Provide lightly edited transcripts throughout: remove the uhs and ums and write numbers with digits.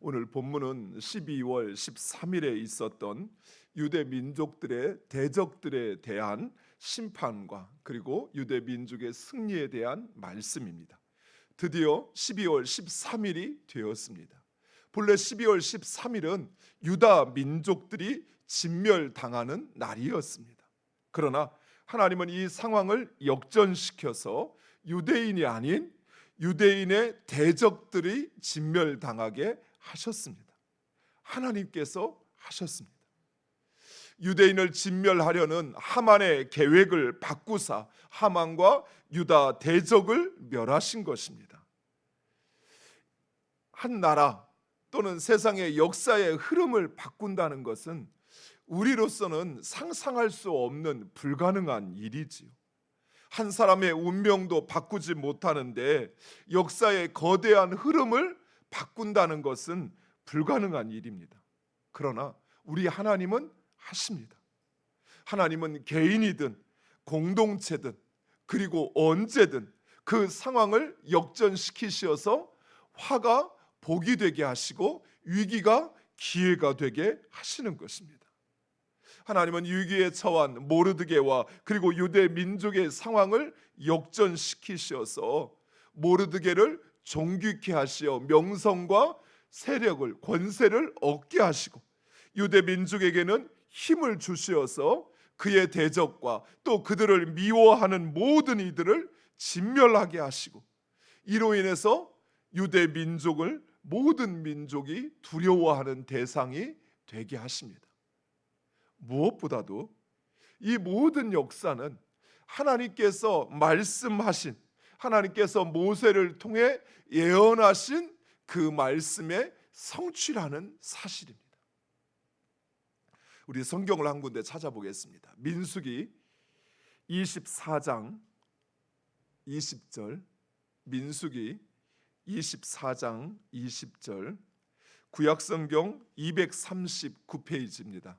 오늘 본문은 12월 13일에 있었던 유대 민족들의 대적들에 대한 심판과 그리고 유대 민족의 승리에 대한 말씀입니다. 드디어 12월 13일이 되었습니다. 본래 12월 13일은 유다 민족들이 진멸당하는 날이었습니다. 그러나 하나님은 이 상황을 역전시켜서 유대인이 아닌 유대인의 대적들이 진멸당하게 하셨습니다. 하나님께서 하셨습니다. 유대인을 진멸하려는 하만의 계획을 바꾸사 하만과 유다 대적을 멸하신 것입니다. 한 나라 또는 세상의 역사의 흐름을 바꾼다는 것은 우리로서는 상상할 수 없는 불가능한 일이지요. 한 사람의 운명도 바꾸지 못하는데 역사의 거대한 흐름을 바꾼다는 것은 불가능한 일입니다. 그러나 우리 하나님은 하십니다. 하나님은 개인이든 공동체든 그리고 언제든 그 상황을 역전시키셔서 화가 복이 되게 하시고 위기가 기회가 되게 하시는 것입니다. 하나님은 위기에 처한 모르드게와 그리고 유대 민족의 상황을 역전시키셔서 모르드게를 존귀케 하시어 명성과 세력을 권세를 얻게 하시고 유대 민족에게는 힘을 주시어서 그의 대적과 또 그들을 미워하는 모든 이들을 진멸하게 하시고 이로 인해서 유대 민족을 모든 민족이 두려워하는 대상이 되게 하십니다. 무엇보다도 이 모든 역사는 하나님께서 말씀하신, 하나님께서 모세를 통해 예언하신 그 말씀의 성취라는 사실입니다. 우리 성경을 한 군데 찾아보겠습니다. 민수기 24장 20절, 민수기 24장 20절, 구약성경 239페이지입니다.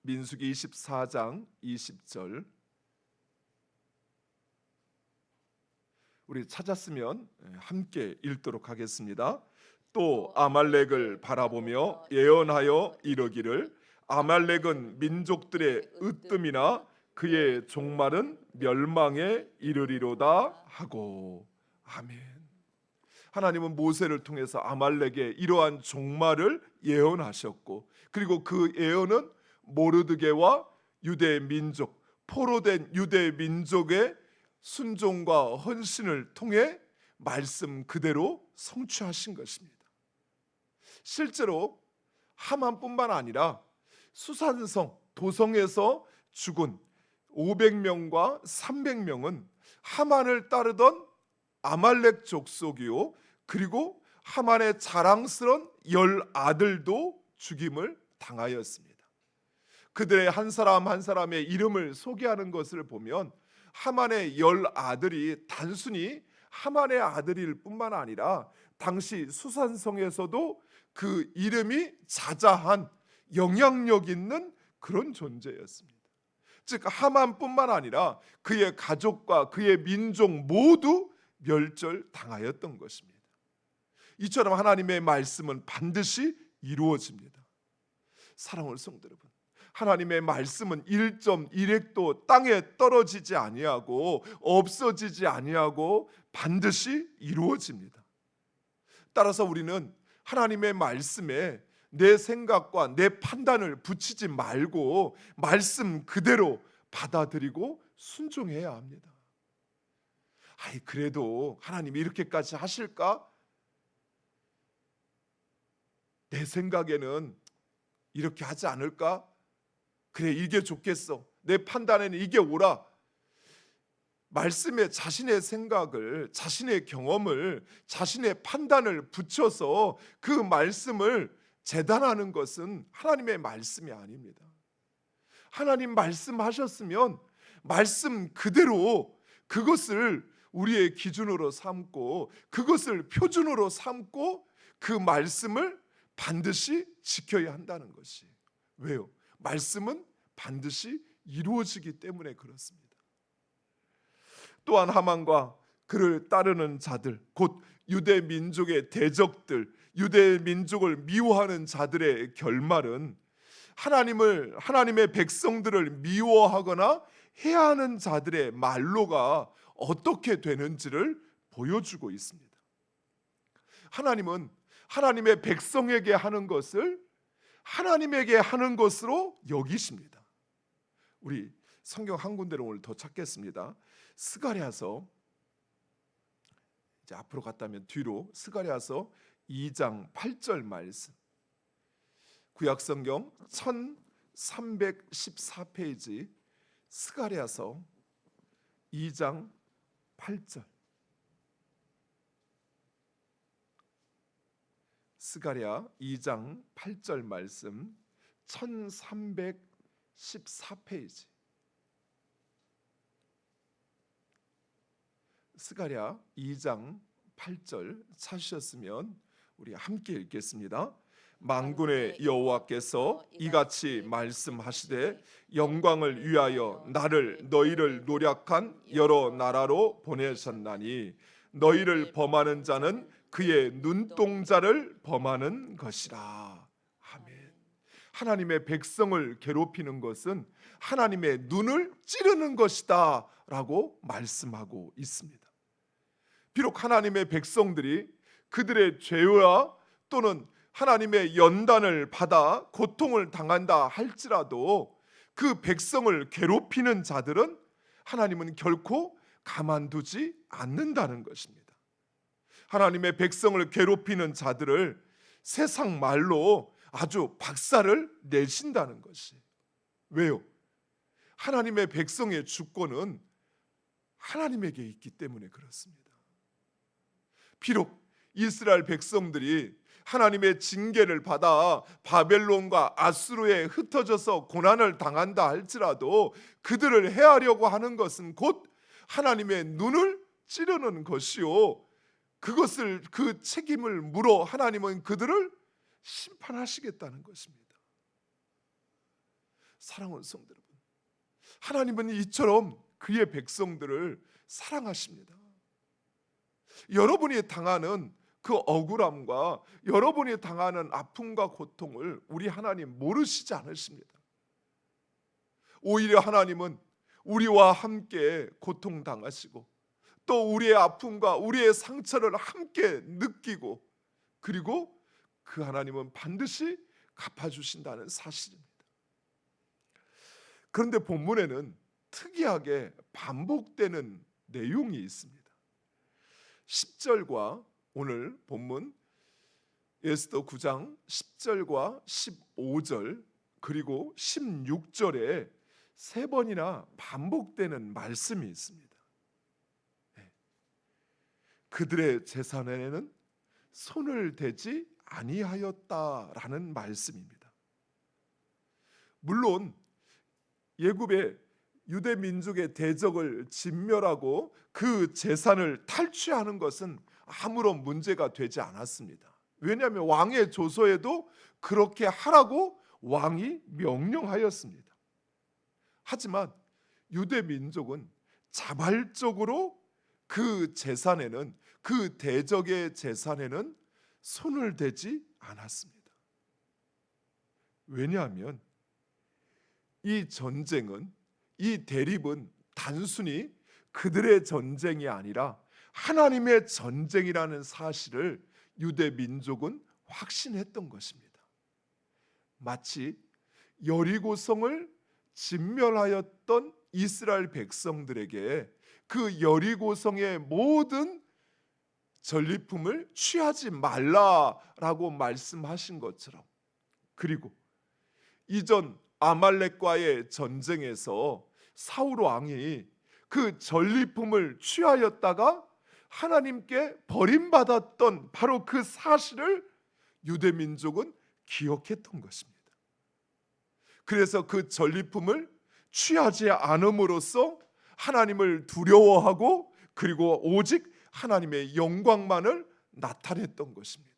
민수기 24장 20절, 우리 찾았으면 함께 읽도록 하겠습니다. 또 아말렉을 바라보며 예언하여 이르기를 아말렉은 민족들의 으뜸이나 그의 종말은 멸망에 이르리로다 하고. 아멘. 하나님은 모세를 통해서 아말렉의 이러한 종말을 예언하셨고 그리고 그 예언은 모르드게와 유대 민족, 포로된 유대 민족의 순종과 헌신을 통해 말씀 그대로 성취하신 것입니다. 실제로 하만뿐만 아니라 수산성, 도성에서 죽은 500명과 300명은 하만을 따르던 아말렉 족속이요 그리고 하만의 자랑스러운 10아들도 죽임을 당하였습니다. 그들의 한 사람 한 사람의 이름을 소개하는 것을 보면 하만의 10아들이 단순히 하만의 아들일 뿐만 아니라 당시 수산성에서도 그 이름이 자자한 영향력 있는 그런 존재였습니다. 즉 하만뿐만 아니라 그의 가족과 그의 민족 모두 멸절당하였던 것입니다. 이처럼 하나님의 말씀은 반드시 이루어집니다. 사랑하는 성도 여러분, 하나님의 말씀은 1.1획도 땅에 떨어지지 아니하고 없어지지 아니하고 반드시 이루어집니다. 따라서 우리는 하나님의 말씀에 내 생각과 내 판단을 붙이지 말고 말씀 그대로 받아들이고 순종해야 합니다. 아이 그래도 하나님이 이렇게까지 하실까? 내 생각에는 이렇게 하지 않을까? 그래 이게 좋겠어. 내 판단에는 이게 옳아. 말씀에 자신의 생각을, 자신의 경험을, 자신의 판단을 붙여서 그 말씀을 재단하는 것은 하나님의 말씀이 아닙니다. 하나님 말씀하셨으면 말씀 그대로 그것을 우리의 기준으로 삼고 그것을 표준으로 삼고 그 말씀을 반드시 지켜야 한다는 것이. 왜요? 말씀은 반드시 이루어지기 때문에 그렇습니다. 또한 하만과 그를 따르는 자들, 곧 유대 민족의 대적들, 유대 민족을 미워하는 자들의 결말은 하나님의 백성들을 미워하거나 해하는 자들의 말로가 어떻게 되는지를 보여주고 있습니다. 하나님은 하나님의 백성에게 하는 것을 하나님에게 하는 것으로 여기십니다. 우리 성경 한 군데를 오늘 더 찾겠습니다. 스가랴서, 이제 앞으로 갔다면 뒤로, 스가랴서 2장 8절 말씀, 구약성경 1314페이지 스가랴서 2장 8절. 스가랴 2장 8절 말씀 1314페이지. 스가랴 2장 8절 찾으셨으면 우리 함께 읽겠습니다. 만군의 여호와께서 이같이 말씀하시되 영광을 위하여 너희를 노력한 여러 나라로 보내셨나니 너희를 범하는 자는 그의 눈동자를 범하는 것이라. 아멘. 하나님의 백성을 괴롭히는 것은 하나님의 눈을 찌르는 것이다 라고 말씀하고 있습니다. 비록 하나님의 백성들이 그들의 죄와 또는 하나님의 연단을 받아 고통을 당한다 할지라도 그 백성을 괴롭히는 자들은 하나님은 결코 가만두지 않는다는 것입니다. 하나님의 백성을 괴롭히는 자들을 세상 말로 아주 박살을 내신다는 것이. 왜요? 하나님의 백성의 주권은 하나님에게 있기 때문에 그렇습니다. 비록 이스라엘 백성들이 하나님의 징계를 받아 바벨론과 아수르에 흩어져서 고난을 당한다 할지라도 그들을 해하려고 하는 것은 곧 하나님의 눈을 찌르는 것이요, 그 책임을 물어 하나님은 그들을 심판하시겠다는 것입니다. 사랑하는 성도 여러분, 하나님은 이처럼 그의 백성들을 사랑하십니다. 여러분이 당하는 그 억울함과 여러분이 당하는 아픔과 고통을 우리 하나님 모르시지 않으십니다. 오히려 하나님은 우리와 함께 고통당하시고 또 우리의 아픔과 우리의 상처를 함께 느끼고, 그리고 그 하나님은 반드시 갚아주신다는 사실입니다. 그런데 본문에는 특이하게 반복되는 내용이 있습니다. 10절과 오늘 본문 에스더 9장 10절과 15절 그리고 16절에 세 번이나 반복되는 말씀이 있습니다. 그들의 재산에는 손을 대지 아니하였다라는 말씀입니다. 물론 예굽의 유대 민족의 대적을 진멸하고 그 재산을 탈취하는 것은 아무런 문제가 되지 않았습니다. 왜냐하면 왕의 조서에도 그렇게 하라고 왕이 명령하였습니다. 하지만 유대 민족은 자발적으로 그 재산에는, 그 대적의 재산에는 손을 대지 않았습니다. 왜냐하면 이 전쟁은, 이 대립은 단순히 그들의 전쟁이 아니라 하나님의 전쟁이라는 사실을 유대 민족은 확신했던 것입니다. 마치 여리고성을 진멸하였던 이스라엘 백성들에게 그 여리고성의 모든 전리품을 취하지 말라라고 말씀하신 것처럼, 그리고 이전 아말렉과의 전쟁에서 사울 왕이 그 전리품을 취하였다가 하나님께 버림받았던 바로 그 사실을 유대 민족은 기억했던 것입니다. 그래서 그 전리품을 취하지 않음으로써 하나님을 두려워하고 그리고 오직 하나님의 영광만을 나타냈던 것입니다.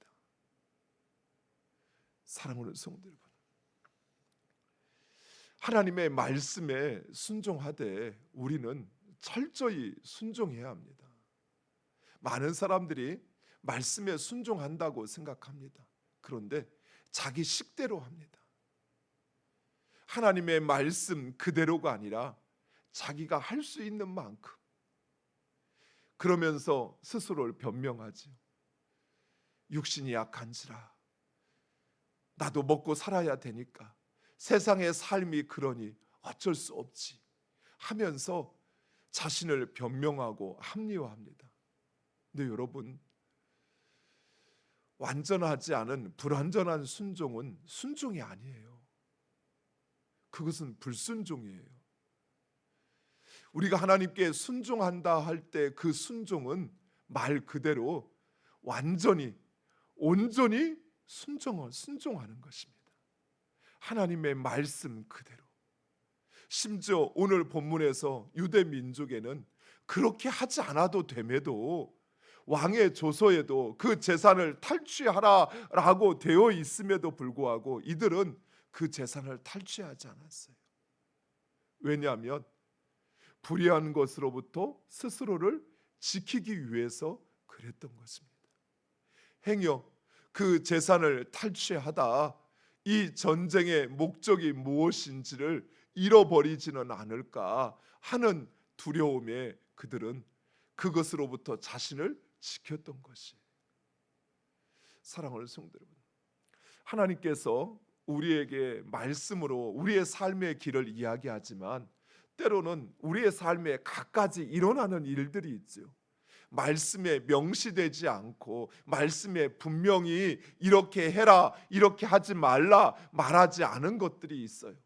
사랑하는 성도 여러분, 하나님의 말씀에 순종하되 우리는 철저히 순종해야 합니다. 많은 사람들이 말씀에 순종한다고 생각합니다. 그런데 자기 식대로 합니다. 하나님의 말씀 그대로가 아니라 자기가 할 수 있는 만큼, 그러면서 스스로를 변명하지요. 육신이 약한지라 나도 먹고 살아야 되니까, 세상의 삶이 그러니 어쩔 수 없지 하면서 자신을 변명하고 합리화합니다. 근데 여러분, 완전하지 않은 불완전한 순종은 순종이 아니에요. 그것은 불순종이에요. 우리가 하나님께 순종한다 할 때 그 순종은 말 그대로 완전히 온전히 순종하는 것입니다. 하나님의 말씀 그대로. 심지어 오늘 본문에서 유대 민족에는 그렇게 하지 않아도 됨에도, 왕의 조서에도 그 재산을 탈취하라라고 되어 있음에도 불구하고 이들은 그 재산을 탈취하지 않았어요. 왜냐하면 불의한 것으로부터 스스로를 지키기 위해서 그랬던 것입니다. 행여 그 재산을 탈취하다 이 전쟁의 목적이 무엇인지를 잃어버리지는 않을까 하는 두려움에 그들은 그것으로부터 자신을 지켰던 것이에요. 사랑하는 성도 여러분, 하나님께서 우리에게 말씀으로 우리의 삶의 길을 이야기하지만 때로는 우리의 삶에 갖가지 일어나는 일들이 있죠. 말씀에 명시되지 않고 말씀에 분명히 이렇게 해라, 이렇게 하지 말라 말하지 않은 것들이 있어요.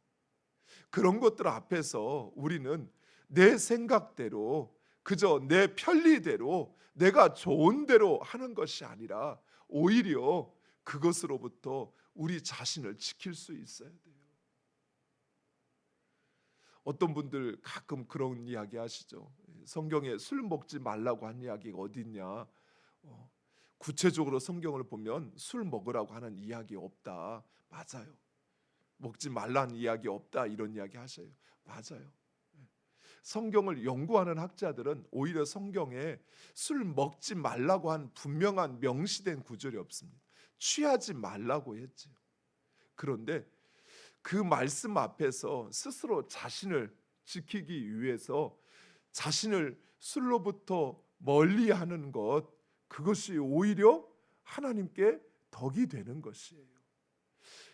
그런 것들 앞에서 우리는 내 생각대로, 그저 내 편리대로, 내가 좋은 대로 하는 것이 아니라 오히려 그것으로부터 우리 자신을 지킬 수 있어야 돼요. 어떤 분들 가끔 그런 이야기 하시죠. 성경에 술 먹지 말라고 한 이야기가 어디 있냐. 구체적으로 성경을 보면 술 먹으라고 하는 이야기 없다. 맞아요. 먹지 말라는 이야기 없다, 이런 이야기 하셔요. 맞아요. 성경을 연구하는 학자들은 오히려 성경에 술 먹지 말라고 한 분명한 명시된 구절이 없습니다. 취하지 말라고 했죠. 그런데 그 말씀 앞에서 스스로 자신을 지키기 위해서 자신을 술로부터 멀리하는 것, 그것이 오히려 하나님께 덕이 되는 것이에요.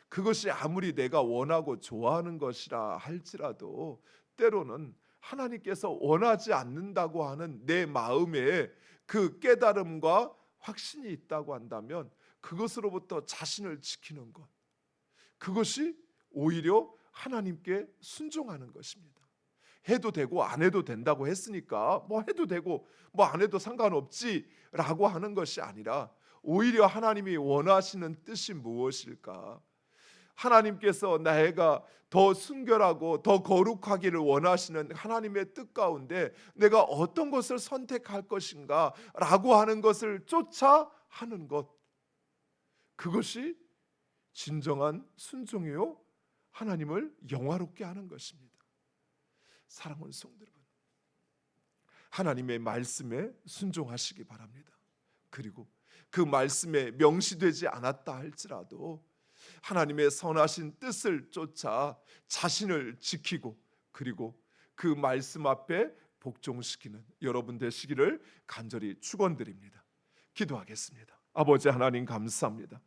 그것이 아무리 내가 원하고 좋아하는 것이라 할지라도 때로는 하나님께서 원하지 않는다고 하는 내 마음에 그 깨달음과 확신이 있다고 한다면 그것으로부터 자신을 지키는 것, 그것이 오히려 하나님께 순종하는 것입니다. 해도 되고 안 해도 된다고 했으니까 뭐 해도 되고 뭐 안 해도 상관없지라고 하는 것이 아니라 오히려 하나님이 원하시는 뜻이 무엇일까? 하나님께서 내가 더 순결하고 더 거룩하기를 원하시는 하나님의 뜻 가운데 내가 어떤 것을 선택할 것인가 라고 하는 것을 쫓아 하는 것, 그것이 진정한 순종이요 하나님을 영화롭게 하는 것입니다. 사랑하는 성도 여러분, 하나님의 말씀에 순종하시기 바랍니다. 그리고 그 말씀에 명시되지 않았다 할지라도 하나님의 선하신 뜻을 쫓아 자신을 지키고 그리고 그 말씀 앞에 복종시키는 여러분 되시기를 간절히 축원드립니다. 기도하겠습니다. 아버지 하나님 감사합니다.